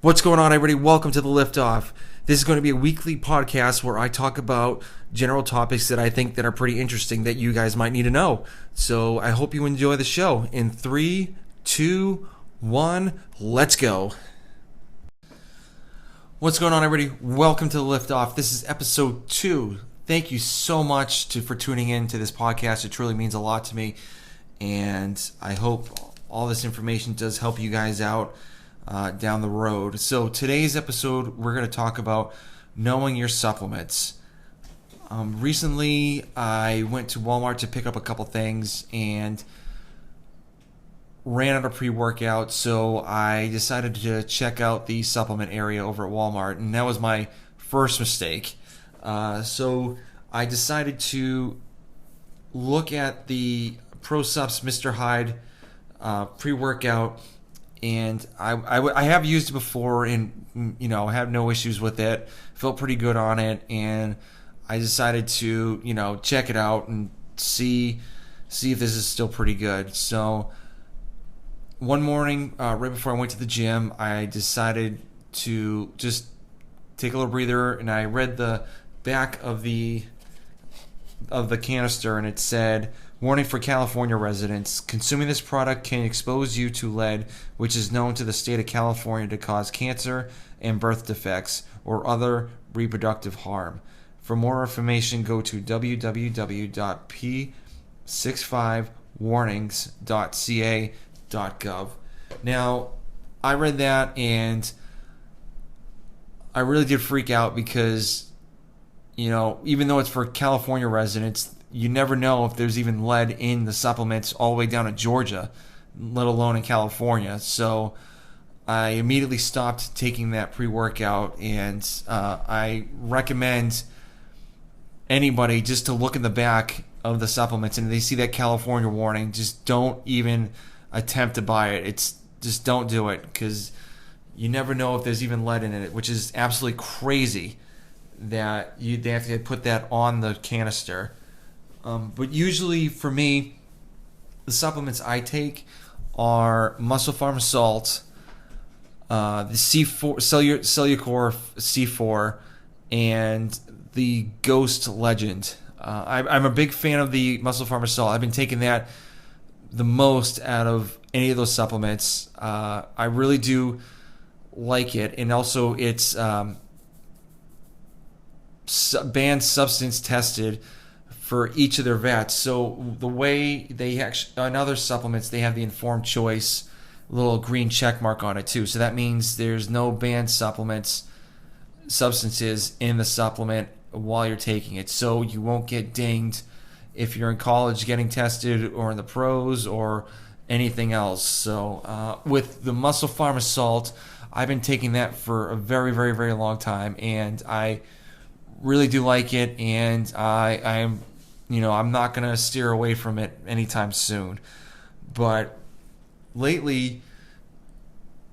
What's going on, everybody? Welcome to the Liftoff. This is going to be a weekly podcast where I talk about general topics that I think that are pretty interesting that you guys might need to know. So I hope you enjoy the show. In 3, 2, 1, let's go. What's going on, everybody? Welcome to the Liftoff. This is episode 2. Thank you so much for tuning in to this podcast. It truly means a lot to me. And I hope all this information does help you guys out down the road. So today's episode, we're going to talk about knowing your supplements. Recently, I went to Walmart to pick up a couple things and ran out of pre-workout, so I decided to check out the supplement area over at Walmart, and that was my first mistake. So I decided to look at the ProSupps Mr. Hyde pre-workout, and I have used it before, and I have no issues with it. Felt pretty good on it, and I decided to check it out and see if this is still pretty good. So one morning, right before I went to the gym, I decided to just take a little breather, and I read the back of the canister, and it said, "Warning for California residents. Consuming this product can expose you to lead, which is known to the state of California to cause cancer and birth defects or other reproductive harm. For more information, go to www.p65warnings.ca.gov." Now, I read that and I really did freak out because, even though it's for California residents, you never know if there's even lead in the supplements all the way down to Georgia, let alone in California. So I immediately stopped taking that pre-workout, and I recommend anybody just to look in the back of the supplements, and if they see that California warning, just don't even attempt to buy it. Just don't do it, because you never know if there's even lead in it, which is absolutely crazy that they have to put that on the canister. But usually for me, the supplements I take are Muscle Pharma Salt, the C4 Cellucor C4, and the Ghost Legend. I'm a big fan of the Muscle Pharma Salt. I've been taking that the most out of any of those supplements. I really do like it, and also it's banned substance tested for each of their vets. So the way they actually, on other supplements, they have the informed choice little green check mark on it too. So that means there's no banned substances in the supplement while you're taking it. So you won't get dinged if you're in college getting tested, or in the pros, or anything else. So with the Muscle Pharma Salt, I've been taking that for a very, very, very long time, and I really do like it, and I'm not going to steer away from it anytime soon. But lately,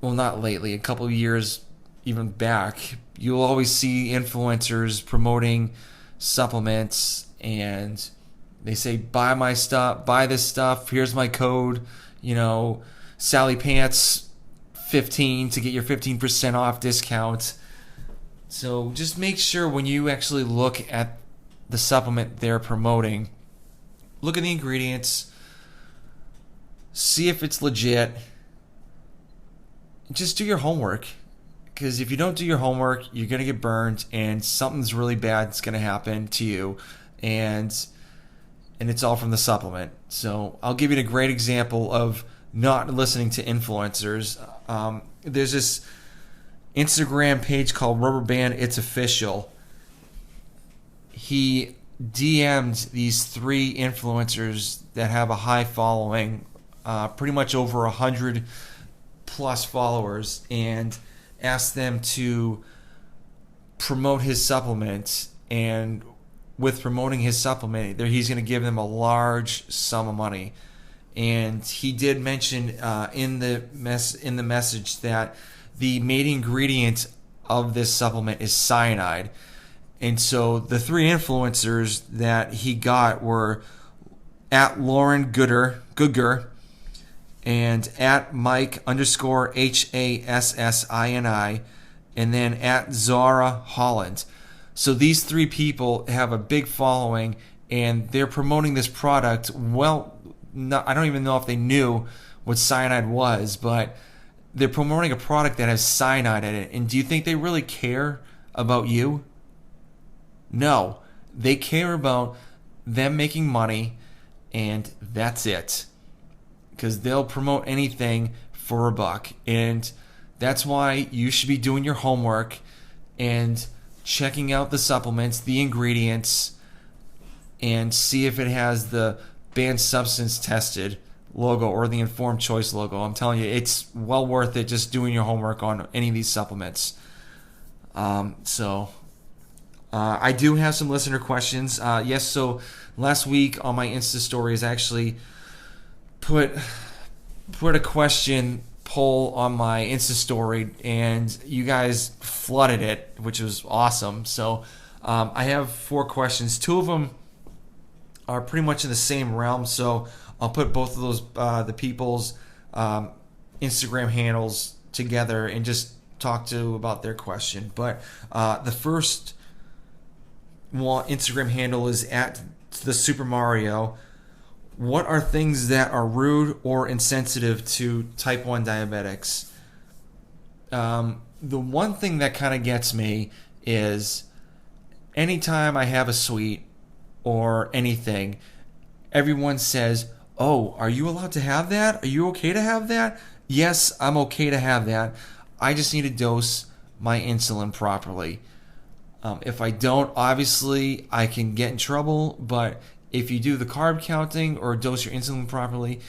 well, not lately, a couple of years even back, you'll always see influencers promoting supplements, and they say, buy my stuff, buy this stuff, here's my code, Sally Pants 15 to get your 15% off discount. So just make sure when you actually look at the supplement they're promoting, look at the ingredients, see if it's legit. Just do your homework, because if you don't do your homework, you're going to get burned, and something's really bad is going to happen to you, and it's all from the supplement. So I'll give you a great example of not listening to influencers. There's this Instagram page called Rubber Band It's Official. He DM'd these 3 influencers that have a high following, pretty much over 100 plus followers, and asked them to promote his supplement. And with promoting his supplement, he's going to give them a large sum of money. And he did mention in the message that the main ingredient of this supplement is cyanide. And so the 3 influencers that he got were at Lauren Gooder, and at Mike _ HASSINI, and then at Zara Holland. So these three people have a big following, and they're promoting this product. Well, I don't even know if they knew what cyanide was, but they're promoting a product that has cyanide in it. And do you think they really care about you? No. They care about them making money, and that's it. Because they'll promote anything for a buck. And that's why you should be doing your homework and checking out the supplements, the ingredients, and see if it has the banned substance tested logo or the informed choice logo. I'm telling you, it's well worth it just doing your homework on any of these supplements. I do have some listener questions. Yes, so last week on my Insta stories, I actually put a question poll on my Insta story, and you guys flooded it, which was awesome. So I have 4 questions. 2 of them are pretty much in the same realm, so I'll put both of those the people's Instagram handles together and just talk to about their question. But the first Instagram handle is at the Super Mario. What are things that are rude or insensitive to type 1 diabetics? The one thing that kind of gets me is anytime I have a sweet or anything, everyone says, "Oh, are you allowed to have that? Are you okay to have that?" Yes, I'm okay to have that. I just need to dose my insulin properly. If I don't, obviously I can get in trouble, but if you do the carb counting or dose your insulin properly,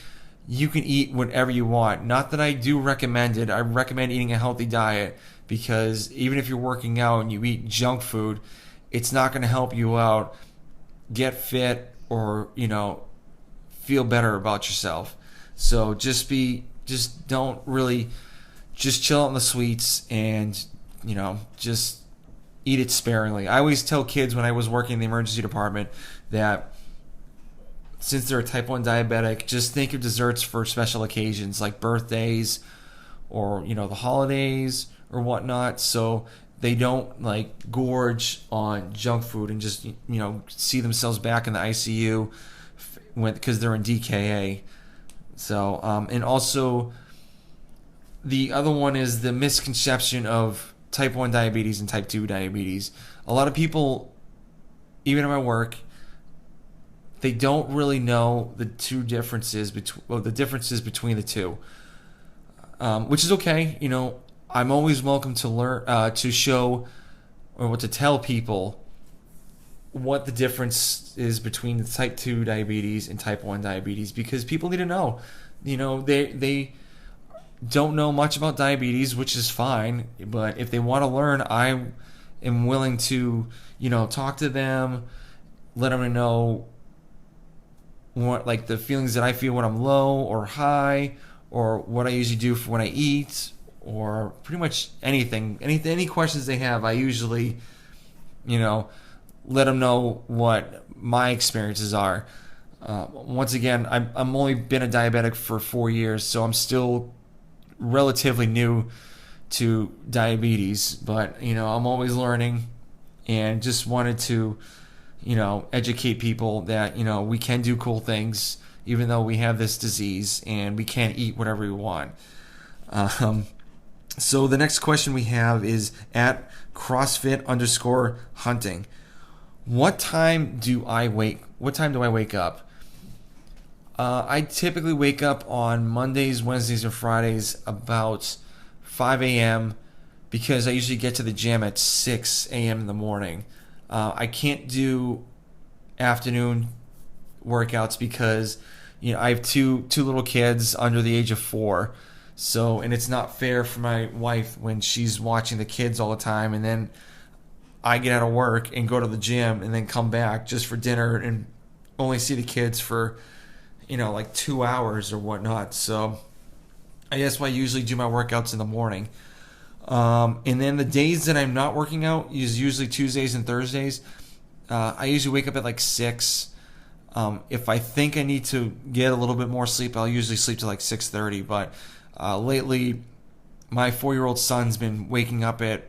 you can eat whatever you want. Not that I do recommend it. I recommend eating a healthy diet, because even if you're working out and you eat junk food, it's not going to help you out get fit or, feel better about yourself. So just chill out on the sweets and, just eat it sparingly. I always tell kids when I was working in the emergency department that since they're a type 1 diabetic, just think of desserts for special occasions like birthdays or, the holidays or whatnot, so they don't gorge on junk food and just, see themselves back in the ICU because they're in DKA. So, and also the other one is the misconception of type 1 diabetes and type 2 diabetes. A lot of people, even at my work, they don't really know the differences between the two, which is okay. I'm always welcome to learn, to show, or to tell people what the difference is between the type 2 diabetes and type 1 diabetes, because people need to know. They don't know much about diabetes, which is fine, but if they want to learn, I am willing to, talk to them, let them know what the feelings that I feel when I'm low or high, or what I usually do for when I eat, or pretty much anything. Any questions they have, I usually, let them know what my experiences are. Once again, I'm only been a diabetic for 4 years, so I'm still relatively new to diabetes, but I'm always learning, and just wanted to educate people that we can do cool things even though we have this disease, and we can't eat whatever we want. So the next question we have is at CrossFit _hunting. What time do I wake up? I typically wake up on Mondays, Wednesdays, and Fridays about 5 a.m. because I usually get to the gym at 6 a.m. in the morning. I can't do afternoon workouts because I have two little kids under the age of 4. So, and it's not fair for my wife when she's watching the kids all the time, and then I get out of work and go to the gym and then come back just for dinner and only see the kids for 2 hours or whatnot. So I guess why I usually do my workouts in the morning. And then the days that I'm not working out is usually Tuesdays and Thursdays. I usually wake up at 6. If I think I need to get a little bit more sleep, I'll usually sleep to like 6:30. But lately, my 4-year-old son's been waking up at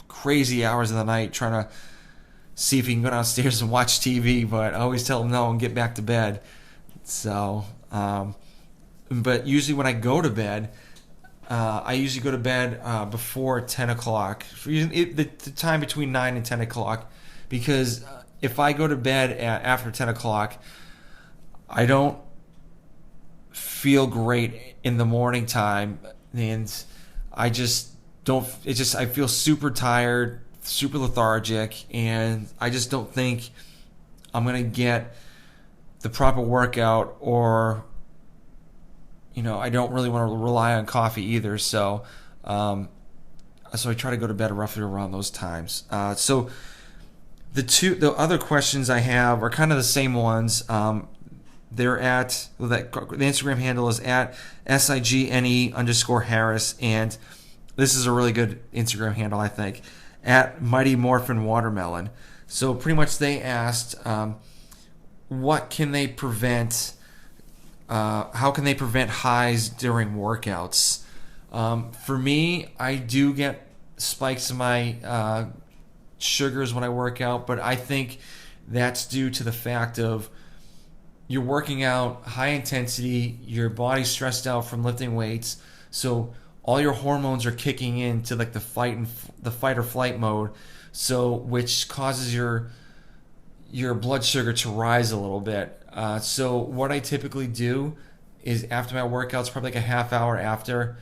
crazy hours of the night trying to see if he can go downstairs and watch TV. But I always tell him no and get back to bed. So, but usually when I go to bed, I usually go to bed before 10 o'clock, the time between 9 and 10 o'clock, because if I go to bed after 10 o'clock, I don't feel great in the morning time, and I just don't, I feel super tired, super lethargic, and I just don't think I'm going to get the proper workout, or I don't really want to rely on coffee either. So I try to go to bed roughly around those times. So the other questions I have are kind of the same ones. They're at the Instagram handle is at SIGNE_Harris, and this is a really good Instagram handle, I think, at Mighty Morphin Watermelon. So pretty much they asked, what can they prevent? How can they prevent highs during workouts? For me, I do get spikes in my sugars when I work out, but I think that's due to the fact of you're working out high intensity, your body's stressed out from lifting weights, so all your hormones are kicking into like the fight or flight mode, so which causes your blood sugar to rise a little bit. So what I typically do is after my workouts, probably like a half hour after,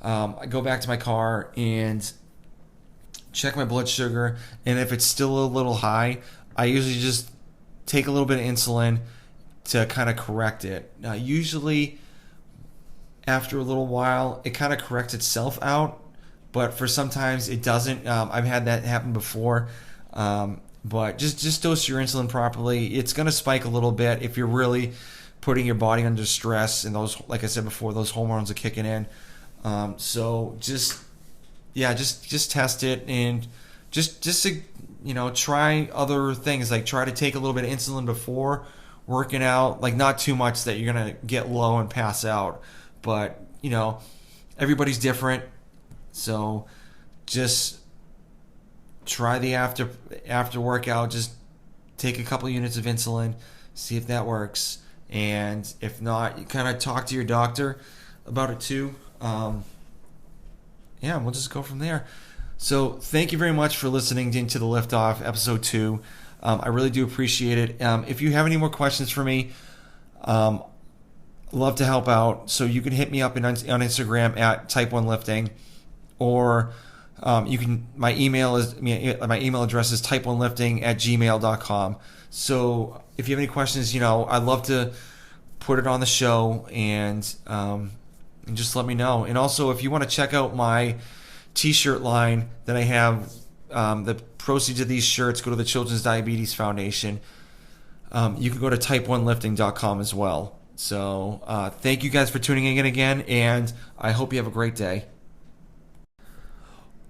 I go back to my car and check my blood sugar, and if it's still a little high, I usually just take a little bit of insulin to kind of correct it. Now, usually after a little while, it kind of corrects itself out, but for sometimes it doesn't. I've had that happen before. But just dose your insulin properly. It's going to spike a little bit if you're really putting your body under stress, and those, like I said before, those hormones are kicking in. So just test it, and just try other things, like try to take a little bit of insulin before working out, like not too much that you're going to get low and pass out. But everybody's different, so just try the after workout. Just take a couple units of insulin, see if that works, and if not, you kind of talk to your doctor about it too. We'll just go from there. So thank you very much for listening into the Liftoff episode 2. I really do appreciate it. If you have any more questions for me, love to help out. So you can hit me up on Instagram at Type1Lifting, or you can. My email address is type1lifting@gmail.com. So if you have any questions, I'd love to put it on the show, and just let me know. And also, if you want to check out my t-shirt line that I have, the proceeds of these shirts go to the Children's Diabetes Foundation. You can go to type1lifting.com as well. So thank you guys for tuning in again, and I hope you have a great day.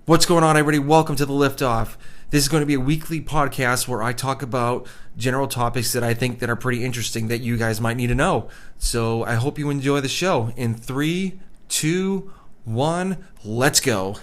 What's going on, everybody? Welcome to the Liftoff. This is going to be a weekly podcast where I talk about general topics that I think that are pretty interesting that you guys might need to know. So I hope you enjoy the show. In 3, 2, 1, let's go.